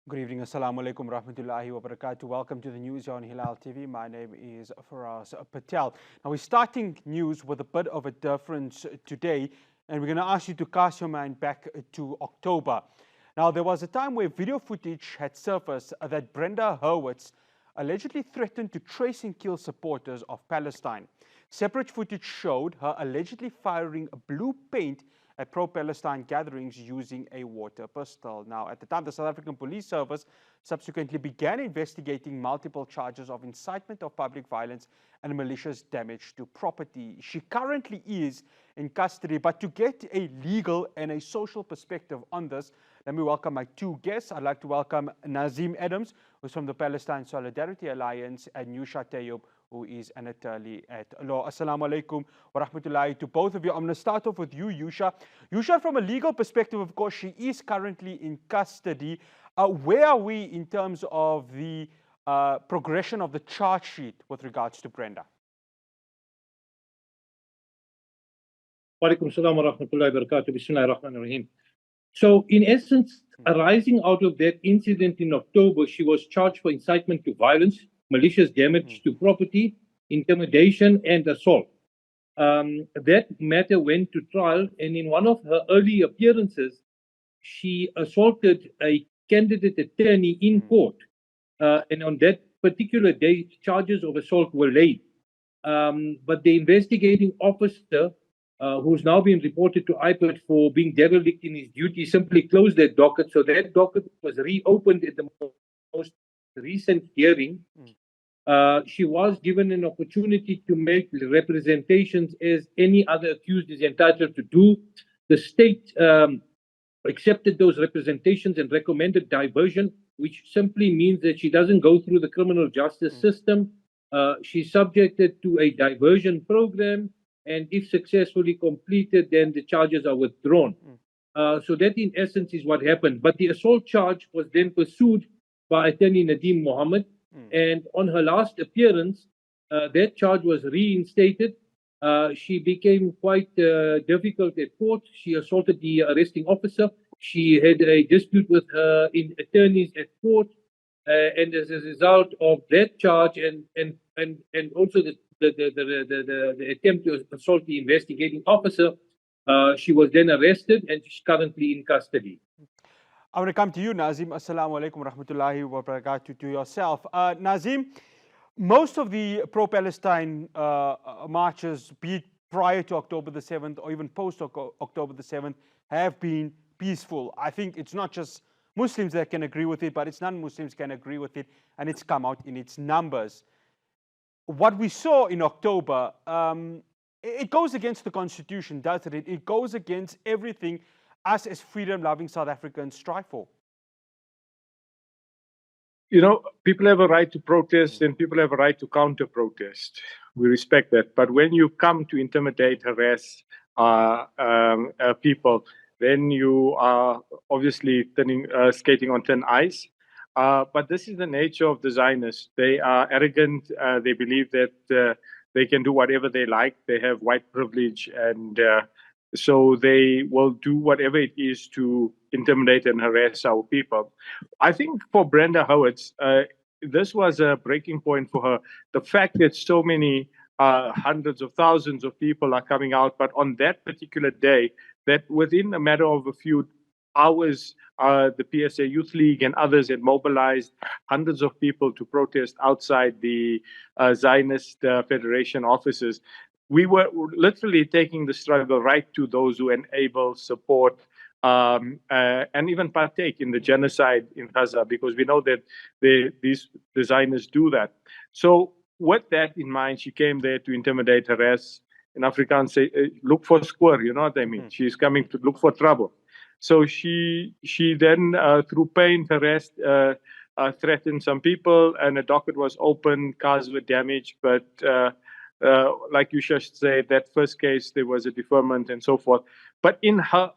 Good evening, Assalamu alaikum rahmatullahi wa barakatuh. Welcome to the news on Hilaal TV. My name is Faraz Patel. Now, we're starting news with a bit of a difference today, and we're going to ask you to cast your mind back to October. Now, there was a time where video footage had surfaced that Brenda Hurwitz allegedly threatened to trace and kill supporters of Palestine. Separate footage showed her allegedly firing blue paint at pro-Palestine gatherings using a water pistol. Now, at the time, the South African Police Service subsequently began investigating multiple charges of incitement of public violence and malicious damage to property. She currently is in custody, but to get a legal and a social perspective on this, let me welcome my two guests. I'd like to welcome Naazim Adams, who's from the Palestine Solidarity Alliance, and Yousha Tayob, who is an attorney at law. Assalamu alaikum wa rahmatullahi to both of you. I'm going to start off with you, Yousha. Yousha, from a legal perspective, of course, she is currently in custody. Where are we in terms of the progression of the charge sheet with regards to Brenda? Walaikum salam wa rahmatullahi wa barakatuh. Bismillahir Rahmanir Rahim. So, in essence, arising out of that incident in October, she was charged for incitement to violence, malicious damage to property, intimidation, and assault. That matter went to trial, and in one of her early appearances, she assaulted a candidate attorney in court. And on that particular day, charges of assault were laid. But the investigating officer, who's now been reported to IPED for being derelict in his duty, simply closed that docket. So that docket was reopened at the most recent hearing. She was given an opportunity to make representations as any other accused is entitled to do. The state accepted those representations and recommended diversion, which simply means that she doesn't go through the criminal justice system. She's subjected to a diversion program, and if successfully completed, then the charges are withdrawn. So that in essence is what happened. But the assault charge was then pursued by Attorney Nadeem Mohammed, and on her last appearance, that charge was reinstated. She became quite difficult at court. She assaulted the arresting officer. She had a dispute with her attorneys at court, and as a result of that charge and also the attempt to assault the investigating officer, she was then arrested and she's currently in custody. I want to come to you, Naazim. Assalamu alaikum wa rahmatullahi wa barakatuh to yourself. Naazim, most of the pro-Palestine marches, be it prior to October the 7th or even post-October the 7th, have been peaceful. I think it's not just Muslims that can agree with it, but it's non-Muslims can agree with it, and it's come out in its numbers. What we saw in October, it goes against the Constitution, doesn't it? It goes against everything us as freedom-loving South Africans strive for. You know, people have a right to protest and people have a right to counter-protest. We respect that. But when you come to intimidate, harass people, then you are obviously skating on thin ice. But this is the nature of the Zionists. They are arrogant. They believe that they can do whatever they like. They have white privilege, and so they will do whatever it is to intimidate and harass our people. I think for Brenda Hurwitz, this was a breaking point for her. The fact that so many hundreds of thousands of people are coming out, but on that particular day, that within a matter of a few hours, the PSA Youth League and others had mobilized hundreds of people to protest outside the Zionist Federation offices. We were literally taking the struggle right to those who enable, support, and even partake in the genocide in Gaza, because we know that the Zionists do that. So with that in mind, she came there to intimidate, harass. In Afrikaans, say, look for square, you know what I mean? She's coming to look for trouble. So she then, through pain, harassed, threatened some people, and a docket was opened, cars were damaged, but like you just said, that first case, there was a deferment and so forth. But in her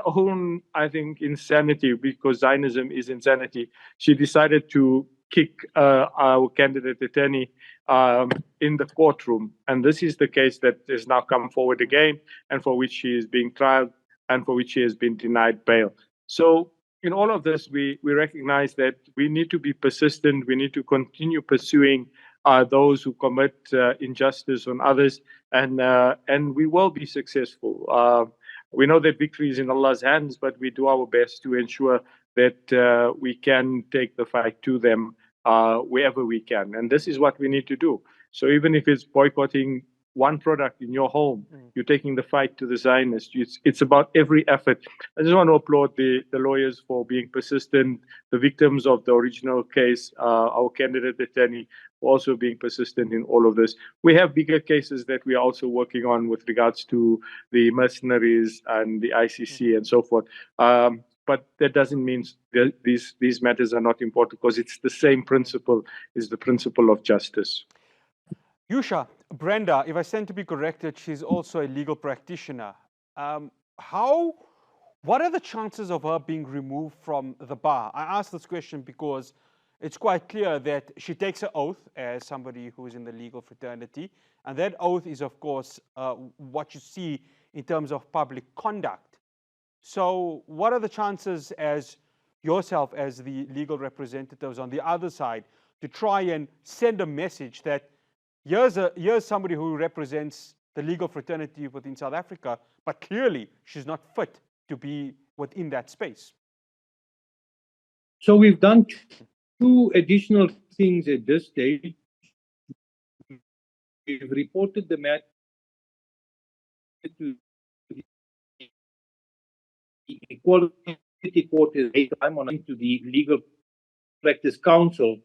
own, I think, insanity, because Zionism is insanity, she decided to kick our candidate attorney in the courtroom. And this is the case that has now come forward again, and for which she is being tried, and for which she has been denied bail. So in all of this, we recognize that we need to be persistent. We need to continue pursuing those who commit injustice on others, and we will be successful. We know that victory is in Allah's hands, but we do our best to ensure that we can take the fight to them wherever we can. And this is what we need to do. So even if it's boycotting one product in your home, you're taking the fight to the Zionists. It's about every effort. I just want to applaud the lawyers for being persistent, the victims of the original case, our candidate attorney, for also being persistent in all of this. We have bigger cases that we are also working on with regards to the mercenaries and the ICC and so forth. But that doesn't mean these matters are not important, because it's the same principle, is the principle of justice. Yousha, Brenda, if I stand to be corrected, she's also a legal practitioner. What are the chances of her being removed from the bar? I ask this question because it's quite clear that she takes an oath as somebody who is in the legal fraternity, and that oath is, of course, what you see in terms of public conduct. So what are the chances as yourself, as the legal representatives on the other side, to try and send a message that here's somebody who represents the legal fraternity within South Africa, but clearly she's not fit to be within that space? So we've done two additional things at this stage. We've reported the matter to the Equality Court to the Legal Practice Council,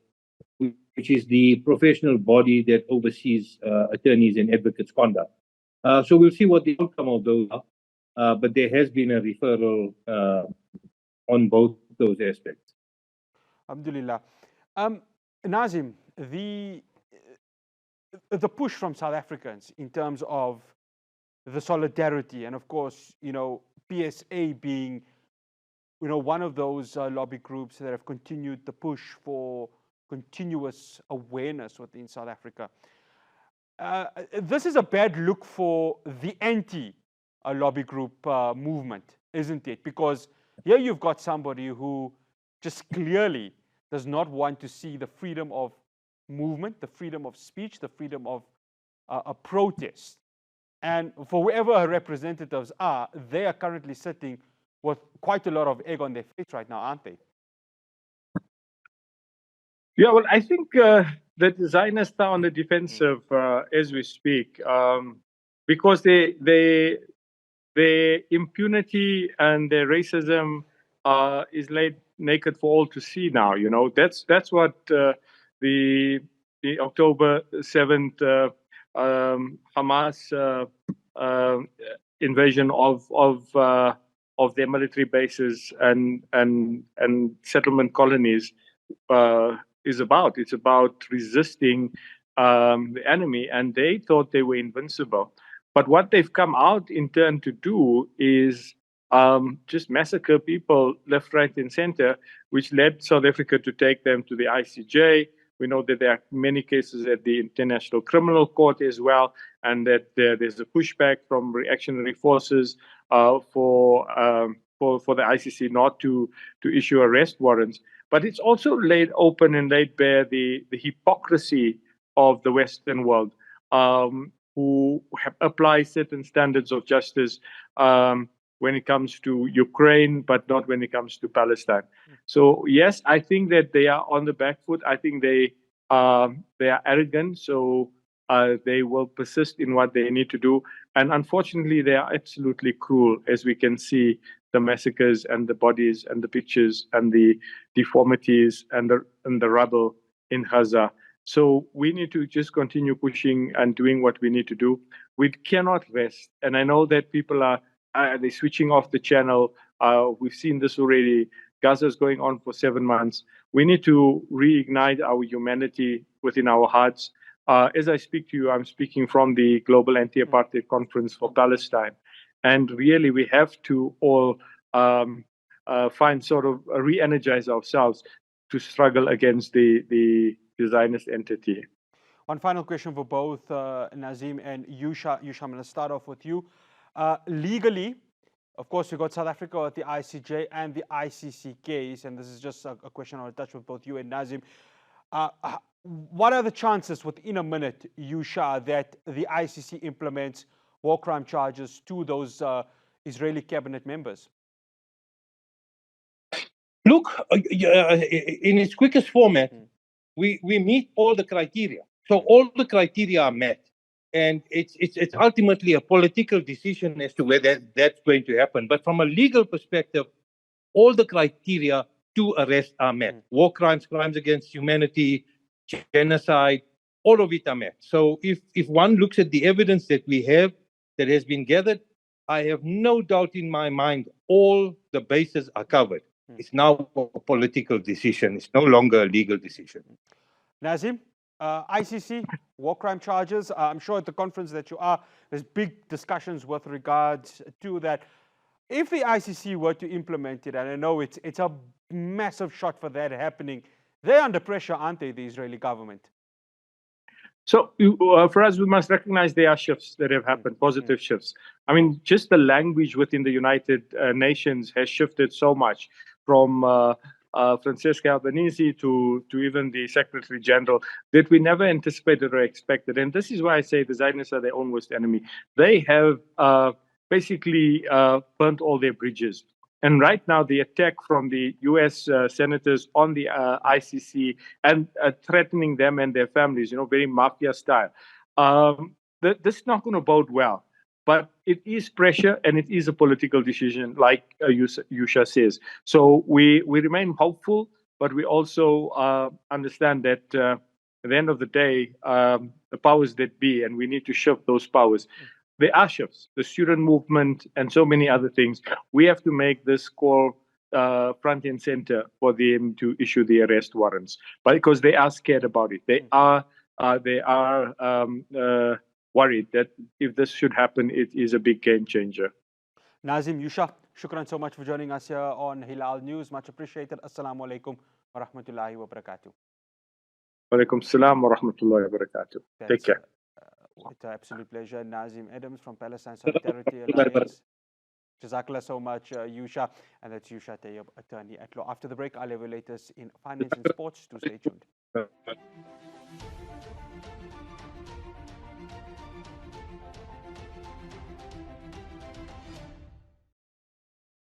which is the professional body that oversees attorneys and advocates' conduct. So we'll see what the outcome of those are, but there has been a referral on both those aspects. Alhamdulillah. Naazim, the push from South Africans in terms of the solidarity, and of course, PSA being, one of those lobby groups that have continued the push for continuous awareness within South Africa. This is a bad look for the anti-lobby group movement, isn't it? Because here you've got somebody who just clearly does not want to see the freedom of movement, the freedom of speech, the freedom of a protest. And for whoever her representatives are, they are currently sitting with quite a lot of egg on their face right now, aren't they? Yeah, well, I think the Zionists are on the defensive as we speak, because their impunity and their racism is laid naked for all to see now. That's what the October 7th Hamas invasion of their military bases and settlement colonies is about. It's about resisting the enemy, and they thought they were invincible. But what they've come out in turn to do is just massacre people left, right, and center, which led South Africa to take them to the ICJ. We know that there are many cases at the International Criminal Court as well, and that there's a pushback from reactionary forces for the ICC not to issue arrest warrants. But it's also laid open and laid bare the hypocrisy of the Western world, who apply certain standards of justice when it comes to Ukraine, but not when it comes to Palestine. So yes, I think that they are on the back foot. I think they are arrogant, so they will persist in what they need to do. And unfortunately, they are absolutely cruel, as we can see the massacres and the bodies and the pictures and the deformities and the rubble in Gaza. So we need to just continue pushing and doing what we need to do. We cannot rest. And I know that people are they switching off the channel. We've seen this already. Gaza is going on for 7 months. We need to reignite our humanity within our hearts. As I speak to you, I'm speaking from the Global Anti-Apartheid Conference for Palestine. And really, we have to all find sort of re-energize ourselves to struggle against the Zionist entity. One final question for both Naazim and Yousha. Yousha, I'm going to start off with you. Legally, Of course, we got South Africa at the ICJ and the ICC case, and this is just a question I want to touch with both you and Naazim. What are the chances within a minute, Yousha, that the ICC implements war crime charges to those Israeli cabinet members? Look, in its quickest format, we meet all the criteria. So all the criteria are met. And it's ultimately a political decision as to whether that's going to happen. But from a legal perspective, all the criteria to arrest are met. War crimes, crimes against humanity, genocide, all of it are met. So if one looks at the evidence that we have that has been gathered, I have no doubt in my mind all the bases are covered. It's now a political decision. It's no longer a legal decision. Naazim, ICC, war crime charges. I'm sure at the conference that you are, there's big discussions with regards to that. If the ICC were to implement it, and I know it's a massive shot for that happening, they're under pressure, aren't they, the Israeli government? So for us, we must recognize there are shifts that have happened, positive shifts. I mean, just the language within the United Nations has shifted so much from Francesca Albanese to even the Secretary General that we never anticipated or expected. And this is why I say the Zionists are their own worst enemy. They have basically burnt all their bridges. And right now, the attack from the U.S. senators on the ICC and threatening them and their families, very mafia style, this is not going to bode well. But it is pressure and it is a political decision, like Yousha says. So we remain hopeful, but we also understand that at the end of the day, the powers that be, and we need to shift those powers. There are shifts, the student movement and so many other things. We have to make this call front and center for them to issue the arrest warrants, but because they are scared about it. They are worried that if this should happen, it is a big game changer. Naazim, Yousha, shukran so much for joining us here on Hilaal News. Much appreciated. Assalamu alaikum wa rahmatullahi wa barakatuh. Wa alaikum salam wa rahmatullahi wa barakatuh. Take care. It's an absolute pleasure. Naazim Adams from Palestine Solidarity Alliance. Jazakallah so much, Yousha. And that's Yousha Tayob, attorney at law. After the break, I'll have your latest in finance and sports. Do stay tuned.